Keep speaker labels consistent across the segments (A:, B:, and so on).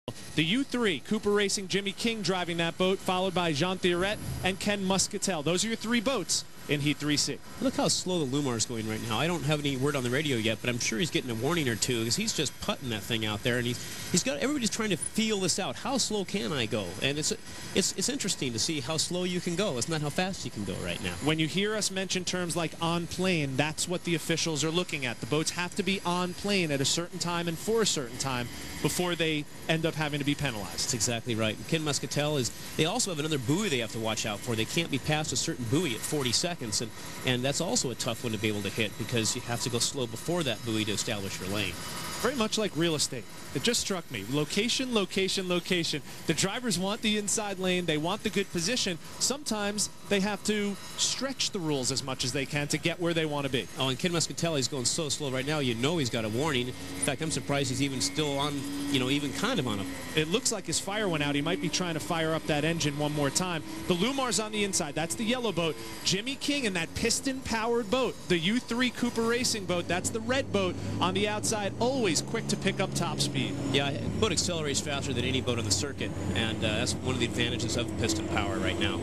A: The U3, Cooper Racing, Jimmy King driving that boat, followed by Jean Thierret and Ken Muscatel. Those are your three boats in Heat 3C.
B: Look how slow the Lumar is going right now. I don't have any word on the radio yet, but I'm sure he's getting a warning or two because he's just putting that thing out there, and he's got everybody's trying to feel this out. How slow can I go? And it's interesting to see how slow you can go. It's not how fast you can go right now.
A: When you hear us mention terms like on plane, that's what the officials are looking at. The boats have to be on plane at a certain time and for a certain time before they end up having to be penalized.
B: That's exactly right. Ken Muscatel they also have another buoy they have to watch out for. They can't be past a certain buoy at 40 seconds. And that's also a tough one to be able to hit because you have to go slow before that buoy to establish your lane.
A: Very much like real estate. It just struck me. Location, location, location. The drivers want the inside lane. They want the good position. Sometimes they have to stretch the rules as much as they can to get where they want to be.
B: Oh, and Ken Muscatel is going so slow right now, you know he's got a warning. In fact, I'm surprised he's even still on, even kind of on him.
A: It looks like his fire went out. He might be trying to fire up that engine one more time. The Lumar's on the inside. That's the yellow boat. Jimmy King in that piston-powered boat. The U3 Cooper Racing boat. That's the red boat on the outside. Always quick to pick up top speed.
B: Yeah, the boat accelerates faster than any boat on the circuit, and that's one of the advantages of piston power right now.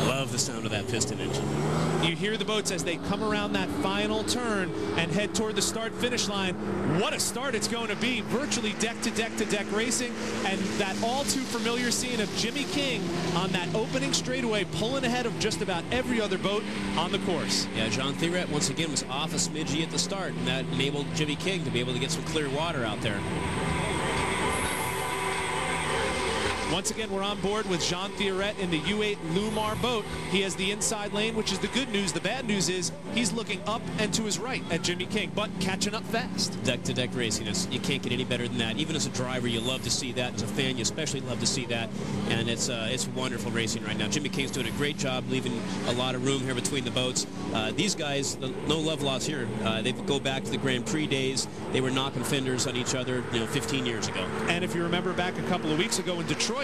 B: Love the sound of that piston engine.
A: You hear the boats as they come around that final turn and head toward the start-finish line. What a start it's going to be. Virtually deck-to-deck-to-deck racing, and that all-too-familiar scene of Jimmy King on that opening straightaway pulling ahead of just about every other boat on the course.
B: Yeah, Jean Thierret once again was off a smidgy at the start, and that enabled Jimmy King to be able to get some clear water out there.
A: Once again, we're on board with Jean Thierret in the U8 Lumar boat. He has the inside lane, which is the good news. The bad news is he's looking up and to his right at Jimmy King, but catching up fast.
B: Deck-to-deck racing, you can't get any better than that. Even as a driver, you love to see that. As a fan, you especially love to see that. And it's wonderful racing right now. Jimmy King's doing a great job, leaving a lot of room here between the boats. These guys, no love lost here. They go back to the Grand Prix days. They were knocking fenders on each other, 15 years ago.
A: And if you remember back a couple of weeks ago in Detroit,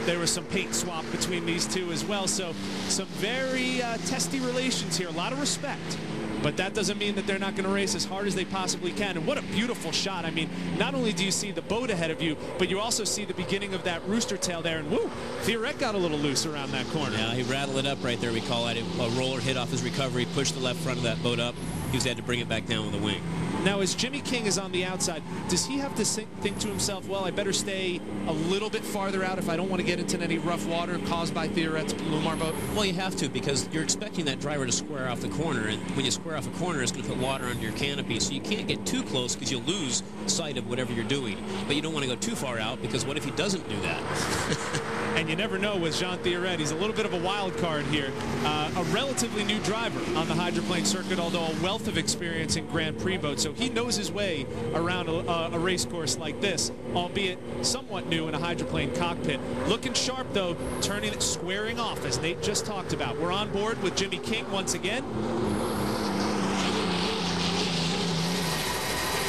A: there was some paint swap between these two as well. So some very testy relations here. A lot of respect. But that doesn't mean that they're not going to race as hard as they possibly can. And what a beautiful shot. I mean, not only do you see the boat ahead of you, but you also see the beginning of that rooster tail there. And woo, Thierret got a little loose around that corner.
B: Yeah, he rattled it up right there. We call that a roller hit off his recovery, pushed the left front of that boat up. He was had to bring it back down with the wing.
A: Now, as Jimmy King is on the outside, does he have to think to himself, well, I better stay a little bit farther out if I don't want to get into any rough water caused by Thierret's Lumar boat?
B: Well, you have to, because you're expecting that driver to square off the corner, and when you square off a corner, it's going to put water under your canopy, so you can't get too close because you'll lose sight of whatever you're doing. But you don't want to go too far out, because what if he doesn't do that?
A: And you never know with Jean Thierret. He's a little bit of a wild card here. A relatively new driver on the hydroplane circuit, although a wealth of experience in Grand Prix boats, so he knows his way around a race course like this, albeit somewhat new in a hydroplane cockpit. Looking sharp, though, turning it, squaring off, as Nate just talked about. We're on board with Jimmy King once again.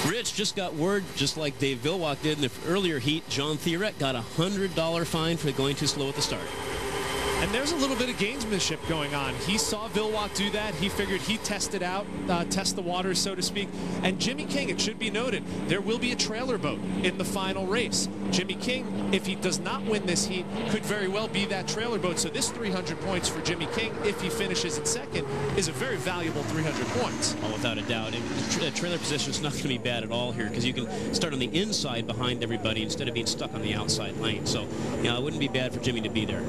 B: Rich just got word, just like Dave Villwock did in the earlier heat, Jean Thierret got a $100 fine for going too slow at the start.
A: And there's a little bit of gamesmanship going on. He saw Villwock do that. He figured he'd test it out, test the waters, so to speak. And Jimmy King, it should be noted, there will be a trailer boat in the final race. Jimmy King, if he does not win this heat, could very well be that trailer boat. So this 300 points for Jimmy King, if he finishes in second, is a very valuable 300 points.
B: Oh, without a doubt. And the trailer position is not going to be bad at all here, because you can start on the inside behind everybody instead of being stuck on the outside lane. So, it wouldn't be bad for Jimmy to be there.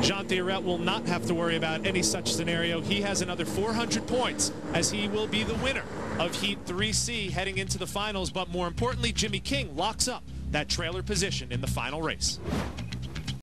A: Jean Thierret will not have to worry about any such scenario. He has another 400 points as he will be the winner of Heat 3C heading into the finals. But more importantly, Jimmy King locks up that trailer position in the final race.